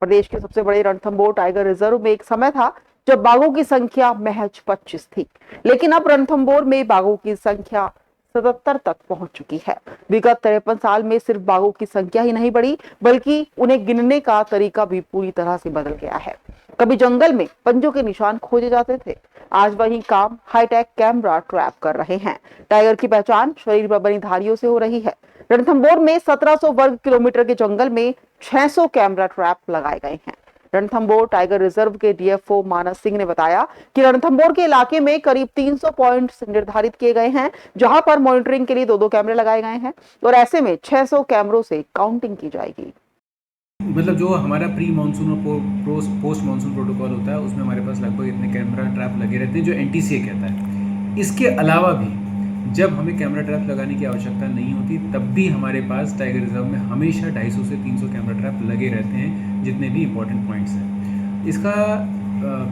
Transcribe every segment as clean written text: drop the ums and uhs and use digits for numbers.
प्रदेश के सबसे बड़े रणथंभौर टाइगर रिजर्व में एक समय था जब बाघों की संख्या महज 25 थी, लेकिन अब रणथंभौर में बाघों की संख्या 77 तक पहुंच चुकी है। विगत 53 साल में सिर्फ बाघों की संख्या ही नहीं बढ़ी, बल्कि उन्हें गिनने का तरीका भी पूरी तरह से बदल गया है। कभी जंगल में पंजों के निशान खोजे जाते थे, आज वही काम हाईटेक कैमरा ट्रैप कर रहे हैं। टाइगर की पहचान शरीर पर बनी धारियों से हो रही है। रणथंभौर में 1700 वर्ग किलोमीटर के जंगल में 600 कैमरा ट्रैप लगाए गए हैं। रणथंभौर टाइगर रिजर्व के डीएफओ मानस सिंह ने बताया कि रणथंभौर के इलाके में करीब 300 पॉइंट्स निर्धारित किए गए हैं, जहां पर मॉनिटरिंग के लिए 2-2 कैमरे लगाए गए हैं और ऐसे में 600 कैमरों से काउंटिंग की जाएगी। मतलब जो हमारा प्री मानसून और पोस्ट मानसून प्रोटोकॉल होता है उसमें हमारे पास लगभग इतने कैमरा ट्रैप लगे रहते हैं जो एनटीसीए कहता है। इसके अलावा भी जब हमें कैमरा ट्रैप लगाने की आवश्यकता नहीं होती तब भी हमारे पास टाइगर रिजर्व में हमेशा 250 से 300 कैमरा ट्रैप लगे रहते हैं, जितने भी इंपॉर्टेंट पॉइंट्स हैं। इसका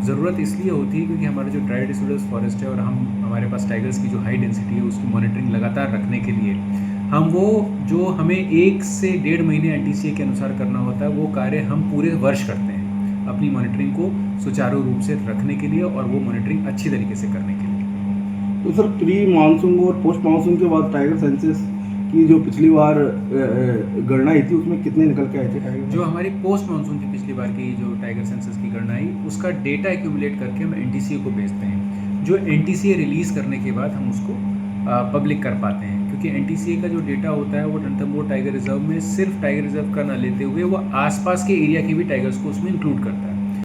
ज़रूरत इसलिए होती है क्योंकि हमारा जो ड्राई डिसिडुअस फॉरेस्ट है और हमारे पास टाइगर्स की जो हाई डेंसिटी है उसकी मॉनिटरिंग लगातार रखने के लिए हम वो जो हमें 1 से 1.5 महीने एनटीसीए के अनुसार करना होता है वो कार्य हम पूरे वर्ष करते हैं अपनी मॉनिटरिंग को सुचारू रूप से रखने के लिए और वो मॉनिटरिंग अच्छी तरीके से करने के लिए। तो सर, प्री मानसून और पोस्ट मानसून के बाद टाइगर सेंसस की जो पिछली बार गणना आई थी उसमें कितने निकल के आए थे टाइगर? जो हमारी पोस्ट मानसून की पिछली बार की जो टाइगर सेंसस की गणना आई उसका डेटा एक्यूमुलेट करके हम एनटीसीए को भेजते हैं, जो एनटीसीए रिलीज़ करने के बाद हम उसको पब्लिक कर पाते हैं। क्योंकि एनटीसीए का जो डेटा होता है वो रणथंभौर टाइगर रिजर्व में सिर्फ टाइगर रिजर्व का ना लेते हुए वो आसपास के एरिया के भी टाइगर्स को उसमें इंक्लूड करता है।